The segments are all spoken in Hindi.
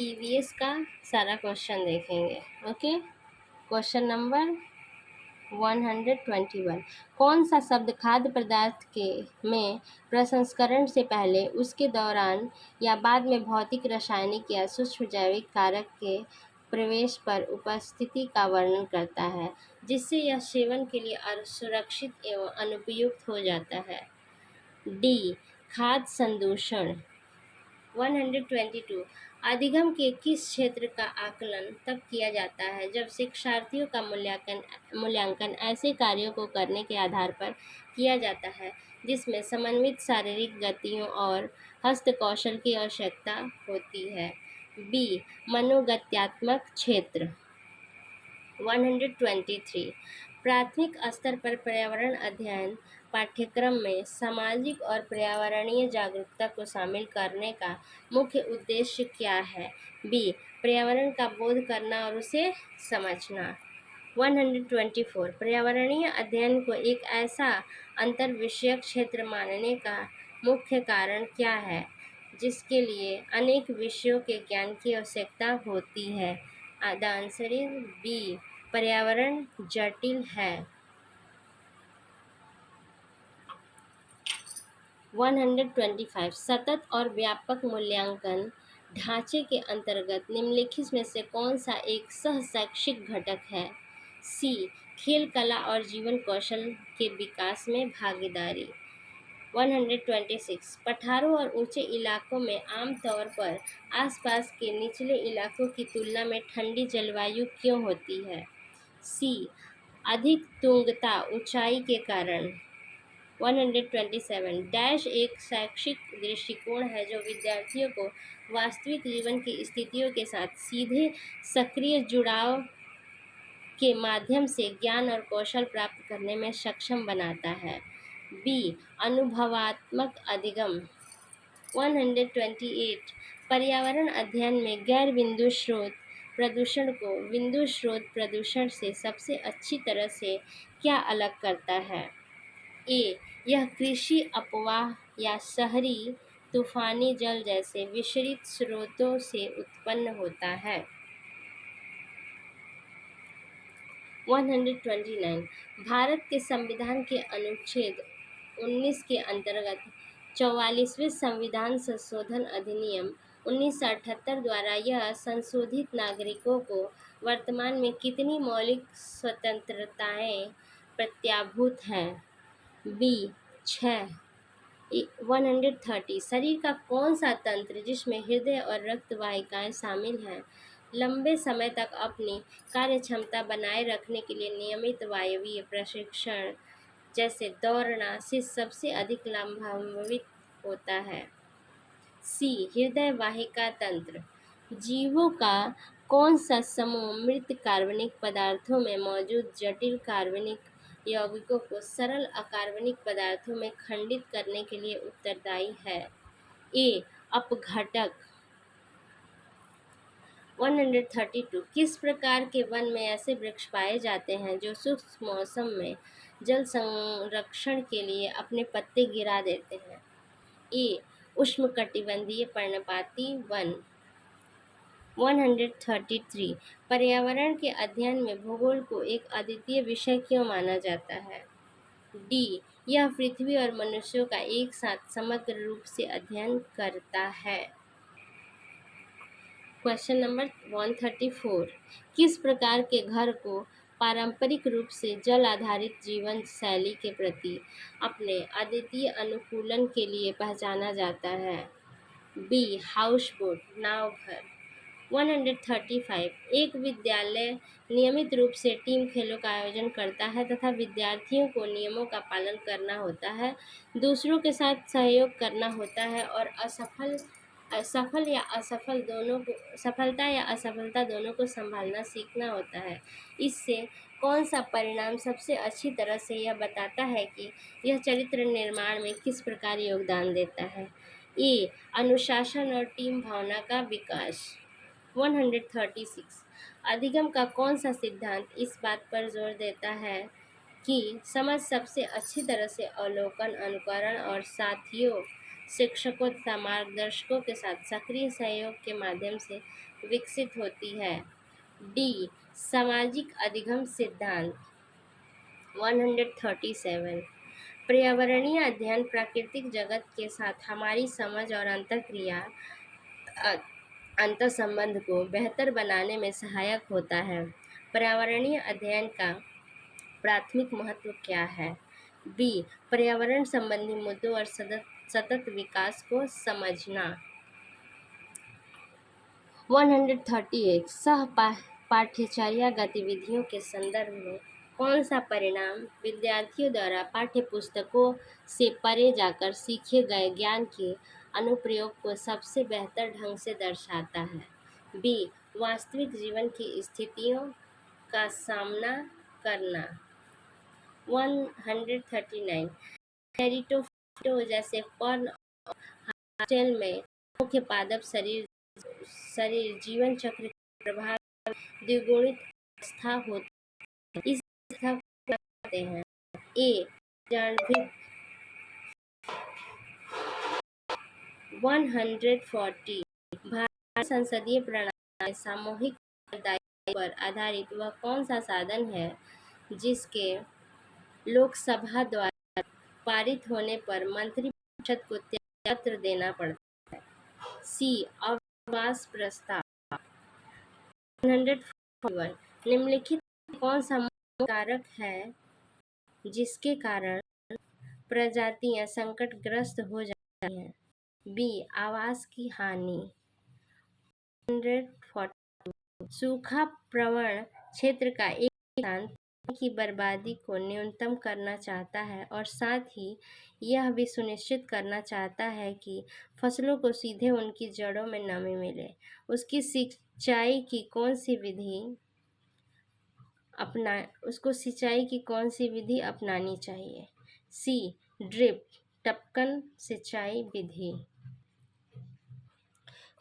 ईवीएस का सारा क्वेश्चन देखेंगे। Okay, question number 121। कौन सा शब्द खाद्य पदार्थ के में प्रसंस्करण से पहले, उसके दौरान या बाद में भौतिक, रासायनिक या सूक्ष्म जैविक कारक के प्रवेश पर उपस्थिति का वर्णन करता है, जिससे यह सेवन के लिए असुरक्षित एवं अनुपयुक्त हो जाता है? डी, खाद्य संदूषण। 122। अधिगम के किस क्षेत्र का आकलन तब किया जाता है जब शिक्षार्थियों का मूल्यांकन ऐसे कार्यों को करने के आधार पर किया जाता है जिसमें समन्वित शारीरिक गतियों और हस्तकौशल की आवश्यकता होती है? बी, मनोगत्यात्मक क्षेत्र। 123। प्राथमिक स्तर पर पर्यावरण अध्ययन पाठ्यक्रम में सामाजिक और पर्यावरणीय जागरूकता को शामिल करने का मुख्य उद्देश्य क्या है? बी, पर्यावरण का बोध करना और उसे समझना। 124। पर्यावरणीय अध्ययन को एक ऐसा अंतर्विषयक क्षेत्र मानने का मुख्य कारण क्या है जिसके लिए अनेक विषयों के ज्ञान की आवश्यकता होती है? द आंसर इज बी, पर्यावरण जटिल है। 125। सतत और व्यापक मूल्यांकन ढांचे के अंतर्गत निम्नलिखित में से कौन सा एक सह शैक्षिक घटक है? सी, खेल, कला और जीवन कौशल के विकास में भागीदारी। 126। पठारों और ऊंचे इलाकों में आमतौर पर आसपास के निचले इलाकों की तुलना में ठंडी जलवायु क्यों होती है? सी, अधिक तुंगता ऊंचाई के कारण। 127। डैश एक शैक्षिक दृष्टिकोण है जो विद्यार्थियों को वास्तविक जीवन की स्थितियों के साथ सीधे सक्रिय जुड़ाव के माध्यम से ज्ञान और कौशल प्राप्त करने में सक्षम बनाता है। बी, अनुभवात्मक अधिगम। 128। पर्यावरण अध्ययन में गैर बिंदु स्रोत प्रदूषण को बिंदु स्रोत प्रदूषण से सबसे अच्छी तरह से क्या अलग करता है? ए, यह कृषि अपवाह या शहरी तूफानी जल जैसे विषरित स्रोतों से उत्पन्न होता है। 129। भारत के संविधान के अनुच्छेद 19 के अंतर्गत 44वें संविधान संशोधन अधिनियम 1978 द्वारा यह संशोधित नागरिकों को वर्तमान में कितनी मौलिक स्वतंत्रताएं प्रत्याभूत हैं? बी, 6। 130। शरीर का कौन सा तंत्र जिसमें हृदय और रक्त वाहिकाएं शामिल हैं, लंबे समय तक अपनी कार्य क्षमता बनाए रखने के लिए नियमित वायवीय प्रशिक्षण जैसे दौड़ना से सबसे अधिक लाभान्वित होता है? सी, हृदय वाहिका तंत्र। जीवों का कौन सा समूह मृत कार्बनिक पदार्थों में मौजूद जटिल कार्बनिक यौगिकों को सरल अकार्बनिक पदार्थों में खंडित करने के लिए उत्तरदायी है? ए, अपघटक। 132। किस प्रकार के वन में ऐसे वृक्ष पाए जाते हैं जो शुष्क मौसम में जल संरक्षण के लिए अपने पत्ते गिरा देते हैं? ए, उष्णकटिबंधीय पर्णपाती वन। 133। पर्यावरण के अध्ययन में भूगोल को एक अद्वितीय विषय क्यों माना जाता है? डी, यह पृथ्वी और मनुष्यों का एक साथ समग्र रूप से अध्ययन करता है। Question number 134। किस प्रकार के घर को पारंपरिक रूप से जल आधारित जीवन शैली के प्रति अपने अद्वितीय अनुकूलन के लिए पहचाना जाता है? बी, हाउस बोट, नाव घर। 135। एक विद्यालय नियमित रूप से टीम खेलों का आयोजन करता है तथा विद्यार्थियों को नियमों का पालन करना होता है, दूसरों के साथ सहयोग करना होता है और सफलता या असफलता दोनों को संभालना सीखना होता है। इससे कौन सा परिणाम सबसे अच्छी तरह से यह बताता है कि यह चरित्र निर्माण में किस प्रकार योगदान देता है? ए, अनुशासन और टीम भावना का विकास। 136। अधिगम का कौन सा सिद्धांत इस बात पर जोर देता है कि समझ सबसे अच्छी तरह से अवलोकन, अनुकरण और शिक्षकों तथा मार्गदर्शकों के साथ सक्रिय सहयोग के माध्यम से विकसित होती है। डी, सामाजिक अधिगम सिद्धांत 137। पर्यावरणीय अध्ययन प्राकृतिक जगत के साथ हमारी समझ और अंतर्संबंध को बेहतर बनाने में सहायक होता है। पर्यावरणीय अध्ययन का प्राथमिक महत्व क्या है? बी, पर्यावरण संबंधी मुद्दों और सतत विकास को समझना। 138 सह पाठ्यचर्या गतिविधियों के संदर्भ में कौन सा परिणाम विद्यार्थियों द्वारा पाठ्य पुस्तकों से परे जाकर सीखे गए ज्ञान के अनुप्रयोग को सबसे बेहतर ढंग से दर्शाता है? बी, वास्तविक जीवन की स्थितियों का सामना करना। 139 हेरिटोफिटो जैसे पर्न हॉस्टेल में मुख्य पादप शरीर जीवन चक्र के प्रभाव द्विगुणित अवस्था होती है। इस अवस्था को क्या कहते हैं? ए, जाह्नवीक 140 भारतीय संसदीय प्रणाली में सामूहिक उत्तरदायित्व पर आधारित वह कौन सा साधन है जिसके लोकसभा द्वारा पारित होने पर मंत्रिपरिषद को त्यागपत्र देना पड़ता है? सी, अविश्वास प्रस्ताव। 141 निम्नलिखित में कौन सा मुख्य कारक है जिसके कारण प्रजातियां संकटग्रस्त हो जाती हैं? बी, आवास की हानि। 142 सूखा प्रवण क्षेत्र का एक किसान पानी की बर्बादी को न्यूनतम करना चाहता है और साथ ही यह भी सुनिश्चित करना चाहता है कि फसलों को सीधे उनकी जड़ों में नमी मिले। उसको सिंचाई की कौन सी विधि अपनानी चाहिए? सी, ड्रिप टपकन सिंचाई विधि।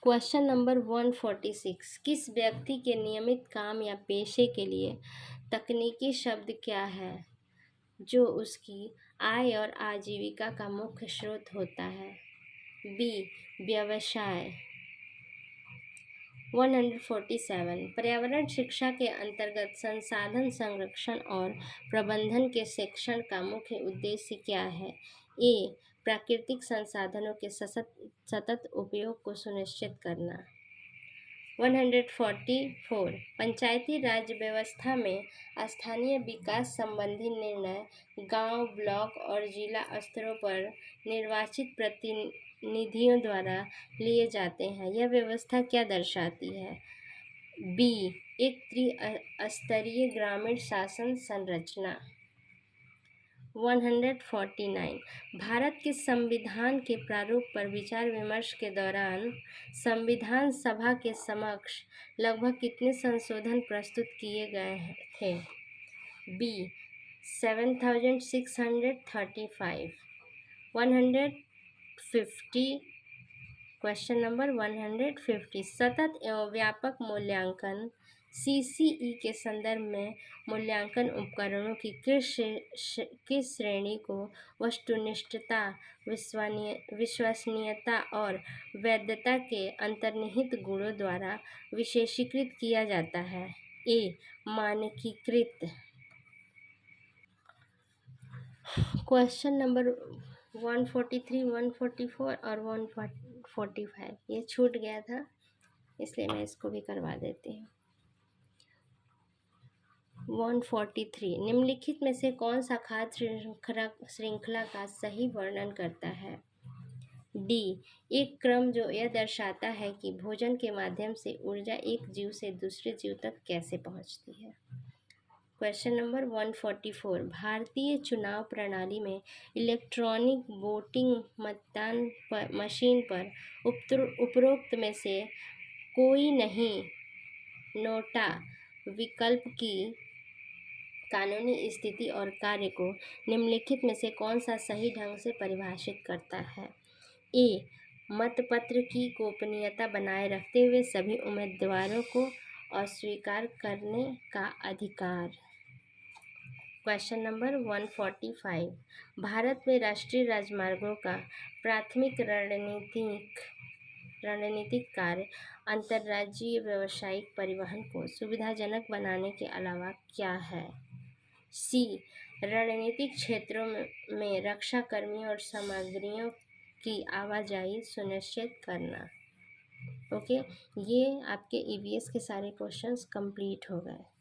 क्वेश्चन नंबर 146 किस व्यक्ति के नियमित काम या पेशे के लिए तकनीकी शब्द क्या है जो उसकी आय और आजीविका का मुख्य स्रोत होता है? बी, व्यवसाय। 147 पर्यावरण शिक्षा के अंतर्गत संसाधन संरक्षण और प्रबंधन के शिक्षण का मुख्य उद्देश्य क्या है? ए, प्राकृतिक संसाधनों के सतत उपयोग को सुनिश्चित करना। 144 पंचायती राज व्यवस्था में स्थानीय विकास संबंधी निर्णय गांव, ब्लॉक और जिला स्तरों पर निर्वाचित प्रतिनिधियों द्वारा लिए जाते हैं। यह व्यवस्था क्या दर्शाती है? बी, एक त्रिस्तरीय ग्रामीण शासन संरचना। 149 भारत के संविधान के प्रारूप पर विचार विमर्श के दौरान संविधान सभा के समक्ष लगभग कितने संशोधन प्रस्तुत किए गए थे? बी, 7635। 150 क्वेश्चन नंबर 150 सतत एवं व्यापक मूल्यांकन सीसीई के संदर्भ में मूल्यांकन उपकरणों की किस श्रेणी को वस्तुनिष्ठता, विश्वसनीयता और वैधता के अंतर्निहित गुणों द्वारा विशेषीकृत किया जाता है? ए, मानकीकृत। क्वेश्चन नंबर 143, 144 और 145 ये छूट गया था इसलिए मैं इसको भी करवा देती हूँ। 143 निम्नलिखित में से कौन सा खाद्य श्रृंखला का सही वर्णन करता है? डी, एक क्रम जो यह दर्शाता है कि भोजन के माध्यम से ऊर्जा एक जीव से दूसरे जीव तक कैसे पहुंचती है। क्वेश्चन नंबर 144 भारतीय चुनाव प्रणाली में इलेक्ट्रॉनिक वोटिंग मतदान मशीन पर उपरोक्त में से कोई नहीं नोटा विकल्प की कानूनी स्थिति और कार्य को निम्नलिखित में से कौन सा सही ढंग से परिभाषित करता है? ए, मतपत्र की गोपनीयता बनाए रखते हुए सभी उम्मीदवारों को अस्वीकार करने का अधिकार। क्वेश्चन नंबर 145, भारत में राष्ट्रीय राजमार्गों का प्राथमिक रणनीतिक कार्य अंतर्राज्यीय व्यावसायिक परिवहन को सुविधाजनक बनाने के अलावा क्या है? सी, रणनीतिक क्षेत्रों में रक्षा कर्मियों और सामग्रियों की आवाजाही सुनिश्चित करना। ओके, ये आपके ईवीएस के सारे क्वेश्चंस कंप्लीट हो गए।